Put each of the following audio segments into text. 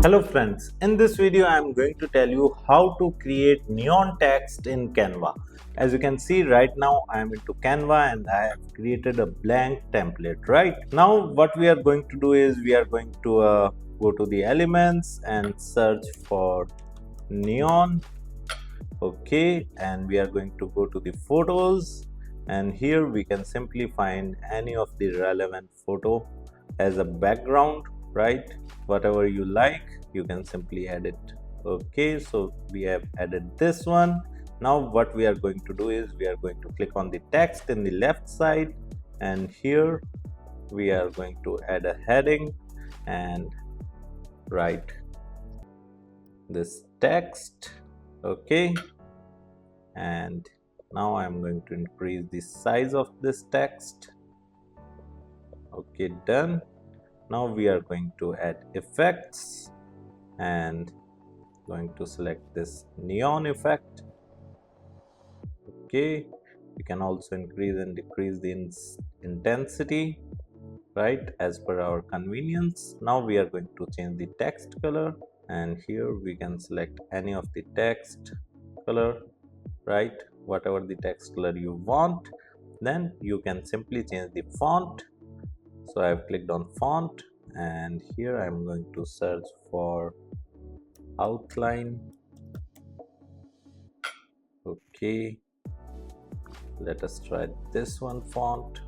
Hello friends, in this video I am going to tell you how to create neon text in Canva. As you can see right now I am into Canva and I have created a blank template. Right now what we are going to do is we are going to go to the elements and search for neon. Okay, and we are going to go to the photos, and here we can simply find any of the relevant photo as a background, right? Whatever you like, you can simply add it. Okay, so we have added this one. Now what we are going to do is we are going to click on the text in the left side, and here we are going to add a heading and write this text. Okay, and now I'm going to increase the size of this text. Okay, done. Now we are going to add effects and going to select this neon effect. Okay, you can also increase and decrease the intensity, right, as per our convenience. Now we are going to change the text color, and here we can select any of the text color, right, whatever the text color you want. Then you can simply change the font. So I have clicked on font, and here I'm going to search for outline. Okay, let us try this one font,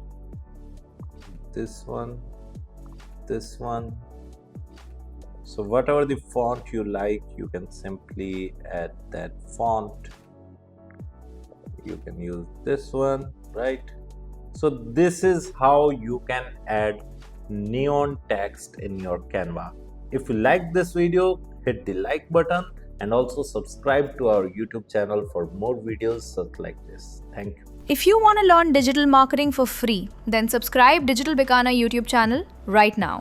this one, this one. So whatever the font you like, you can simply add that font. You can use this one, right? So this is how you can add neon text in your Canva. If you like this video, hit the like button and also subscribe to our YouTube channel for more videos such like this. Thank you. If you want to learn digital marketing for free, then subscribe Digital Bikana YouTube channel right now.